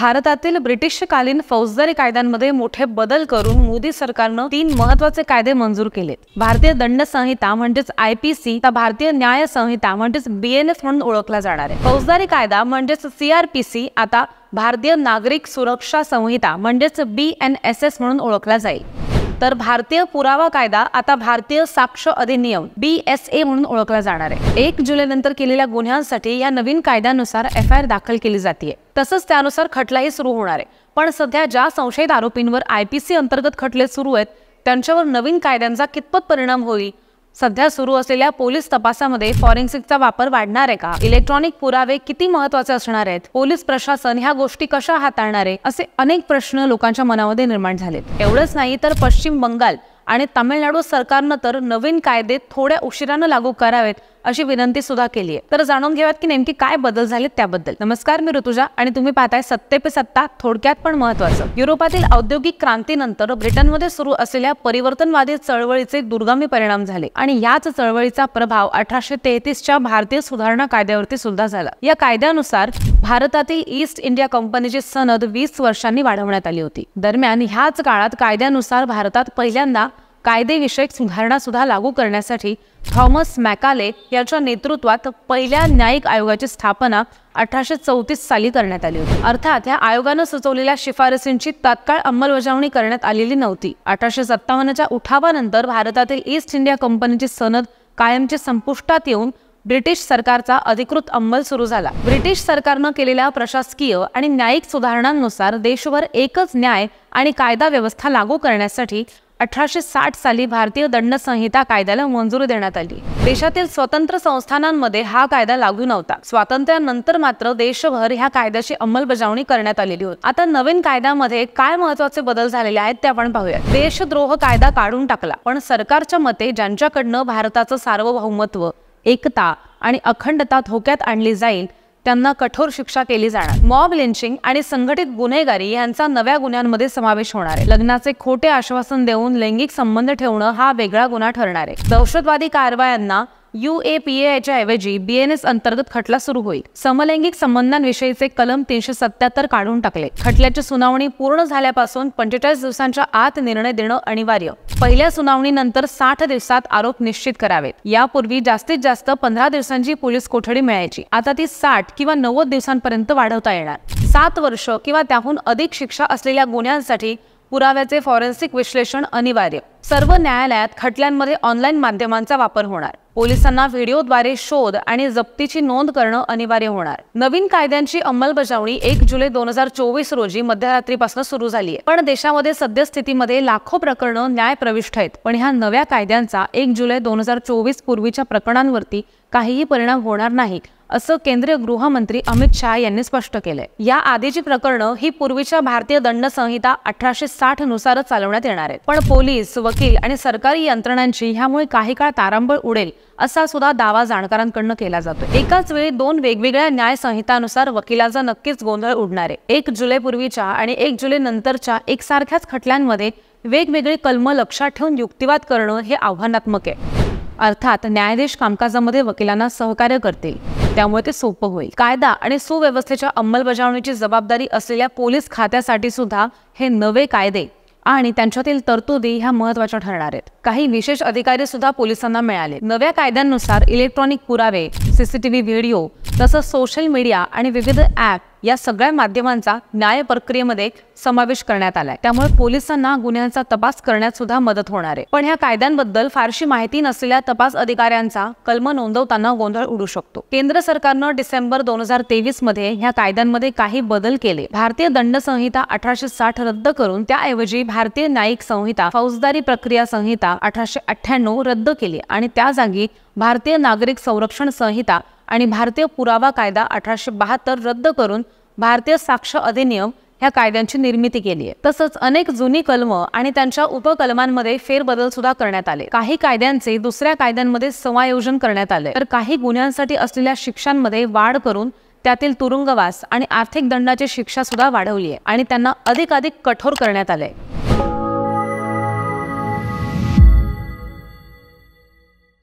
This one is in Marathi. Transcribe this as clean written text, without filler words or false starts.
भारतातील ब्रिटिशकालीन फौजदारी कायद्यांमध्ये मोठे बदल करून मोदी सरकारनं 3 महत्त्वाचे कायदे मंजूर केले। भारतीय दंड संहिता म्हणजेच IPC, तर भारतीय न्याय संहिता म्हणजेच BNS म्हणून ओळखला जाणार आहे। फौजदारी कायदा म्हणजेच CRPC आता भारतीय नागरिक सुरक्षा संहिता म्हणजेच BNSS म्हणून ओळखला जाईल। तर भारतीय पुरावा कायदा आता भारतीय साक्ष अधिनियम BSA म्हणून ओळखला जाणार आहे। 1 जुलै नंतर केलेल्या गुन्ह्यांसाठी या नवीन कायद्यानुसार FIR दाखल केली जाते। तसंच त्यानुसार खटलाही सुरू होणार आहे। पण सध्या ज्या संशयित आरोपींवर IPC अंतर्गत खटले सुरू आहेत त्यांच्यावर नवीन कायद्यांचा कितपत परिणाम होईल? सध्या सुरू असलेल्या पोलीस तपासामध्ये फॉरेन्सिकचा वापर वाढणार आहे का? इलेक्ट्रॉनिक पुरावे किती महत्त्वाचे असणार आहेत? पोलीस प्रशासन ह्या गोष्टी कशा हाताळणार आहे? असे अनेक प्रश्न लोकांच्या मनामध्ये निर्माण झालेत। एवढंच नाही तर पश्चिम बंगाल आणि तामिळनाडू सरकारनं तर नवीन कायदे थोड्या उशिराने लागू करावेत अशी विनंती सुद्धा केली आहे। तर जाणून घेऊयात की नेमकी काय बदल झालेत त्याबद्दल। नमस्कार, मी ऋतुजा आणि तुम्ही पाहताय सत्ते पे सत्ता, थोडक्यात पण महत्त्वाचं। युरोपातील औद्योगिक क्रांतीनंतर ब्रिटनमध्ये सुरू असलेल्या परिवर्तनवादी चळवळीचे दूरगामी परिणाम झाले आणि याच चळवळीचा प्रभाव 1833च्या भारतीय सुधारणा कायद्यावरती सुद्धा झाला। या कायद्यानुसार भारतातील ईस्ट इंडिया कंपनीची सनद 20 वर्षांनी वाढवण्यात आली होती। दरम्यान ह्याच काळात कायद्यानुसार भारतात पहिल्यांदा कायदेविषयक सुधारणा सुद्धा लागू करण्यासाठी थॉमस मॅकाले यांच्या नेतृत्वात पहिल्या न्यायिक आयोगाची स्थापना 1834 साली करण्यात आली होती। अर्थात या आयोगाने सुचवलेल्या शिफारसींची तात्काळ अंमलबजावणी करण्यात आलेली नव्हती। 1857च्या उठावानंतर भारतातील ईस्ट इंडिया कंपनीची सनद कायमची संपुष्टात येऊन ब्रिटिश सरकारचा अधिकृत अंमल सुरू झाला। ब्रिटिश सरकारने केलेल्या प्रशासकीय आणि न्यायिक सुधारणांनुसार देशभर एकच न्याय आणि कायदा व्यवस्था लागू करण्यासाठी 1860 साली भारतीय दंड संहिता कायद्याला मंजुरी देण्यात आली। देशातील स्वतंत्र संस्थानांमध्ये हा कायदा लागू नव्हता। स्वातंत्र्यानंतर मात्र देशभर ह्या कायद्याची अंमलबजावणी करण्यात आलेली होती। आता नवीन कायद्यामध्ये काय महत्त्वाचे बदल झालेले आहेत ते आपण पाहूया। देशद्रोह कायदा काढून टाकला, पण सरकारच्या मते ज्यांच्याकडनं भारताचं सार्वभौमत्व, एकता आणि अखंडता धोक्यात आणली जाईल त्यांना कठोर शिक्षा केली जाणार। मॉब लिंचिंग आणि संघटित गुन्हेगारी यांचा नव्या गुन्ह्यांमध्ये समावेश होणार आहे। लग्नाचे खोटे आश्वासन देऊन लैंगिक संबंध ठेवणं हा वेगळा गुन्हा ठरणार आहे। दहशतवादी कारवायांना UAPA च्या ऐवजी BNS अंतर्गत खटला सुरू होईल। समलैंगिक संबंधांविषयीचे कलम 377 काढून टाकले। खटल्याची सुनावणी पूर्ण झाल्यापासून 45 दिवसांच्या आत निर्णय देणं अनिवार्य। पहिल्या सुनावणीनंतर 60 दिवसात आरोप निश्चित करावेत। यापूर्वी जास्तीत जास्त 15 दिवसांची पोलीस कोठडी मिळायची, आता ती 60 किंवा 90 दिवसांपर्यंत वाढवता येणार। 7 वर्ष किंवा त्याहून अधिक शिक्षा असलेल्या गुन्ह्यांसाठी पुराव्याचे फॉरेन्सिक विश्लेषण अनिवार्य। सर्व न्यायालयात खटल्यांमध्ये ऑनलाईन माध्यमांचा वापर होणार। पोलिसांना व्हिडिओद्वारे शोध आणि जप्तीची नोंद करणं अनिवार्य होणार। नवीन कायद्यांची अंमलबजावणी 1 जुलै 2024 रोजी मध्यरात्रीपासून सुरू झाली आहे। पण देशामध्ये सद्यस्थितीमध्ये लाखो प्रकरणं न्यायप्रविष्ट आहेत। पण ह्या नव्या कायद्यांचा 1 जुलै 2024 पूर्वीच्या प्रकरणांवरती काहीही परिणाम होणार नाही असं केंद्रीय गृहमंत्री अमित शाह यांनी स्पष्ट केलंय। या आधीची प्रकरणं ही पूर्वीच्या भारतीय दंड संहिता 1860 नुसारच चालवण्यात येणार आहेत। पण पोलीस, वकील आणि सरकारी यंत्रणांची ह्यामुळे काही काळ तारांबळ उडेल असा सुद्धा दावा जाणकारांकडून केला जातो। एकाच वेळी 2 वेगवेगळ्या न्याय संहितानुसार वकिलांचा नक्कीच गोंधळ उडणार आहे। 1 जुलै पूर्वीच्या आणि 1 जुलै नंतरच्या एकसारख्याच खटल्यांमध्ये वेगवेगळे कलम लक्षात ठेवून युक्तिवाद करणं हे आव्हानात्मक आहे। अर्थात न्यायाधीश कामकाजामध्ये वकिलांना सहकार्य करतील, त्यामुळे ते सोपं होईल। कायदा आणि सुव्यवस्थेच्या अंमलबजावणीची जबाबदारी असलेल्या पोलीस खात्यासाठी सुद्धा हे नवे कायदे आणि त्यांच्यातील तरतुदी ह्या महत्त्वाच्या ठरणार आहेत। काही विशेष अधिकारी सुद्धा पोलिसांना मिळाले। नव्या कायद्यानुसार इलेक्ट्रॉनिक पुरावे, CCTV व्हिडिओ, तसंच सोशल मीडिया आणि विविध ॲप या सगळ्या माध्यमांचा न्याय प्रक्रियेमध्ये समावेश करण्यात आलाय। त्यामुळे पोलिसांना गुन्ह्यांचा तपास करण्यात सुद्धा मदत होणार आहे। पण ह्या कायद्यांबद्दल फारशी माहिती नसलेल्या तपास अधिकाऱ्यांचा कलम नोंदवताना गोंधळ उडू शकतो। केंद्र सरकारनं डिसेंबर 2023 मध्ये ह्या कायद्यांमध्ये काही बदल केले। भारतीय दंड संहिता 1860 रद्द करून त्याऐवजी भारतीय न्यायिक संहिता, फौजदारी प्रक्रिया संहिता 1898 रद्द केली आणि त्या जागी भारतीय नागरिक संरक्षण संहिता आणि भारतीय पुरावा कायदा 1872 रद्द करून भारतीय साक्ष अधिनियम ह्या कायद्यांची निर्मिती केली आहे। तसंच अनेक जुनी कलम आणि त्यांच्या उपकलमांमध्ये फेरबदल सुद्धा करण्यात आले। काही कायद्यांचे दुसऱ्या कायद्यांमध्ये समायोजन करण्यात आले, तर काही गुन्ह्यांसाठी असलेल्या शिक्षांमध्ये वाढ करून त्यातील तुरुंगवास आणि आर्थिक दंडाची शिक्षा सुद्धा वाढवली आहे आणि त्यांना अधिकाधिक कठोर करण्यात आले।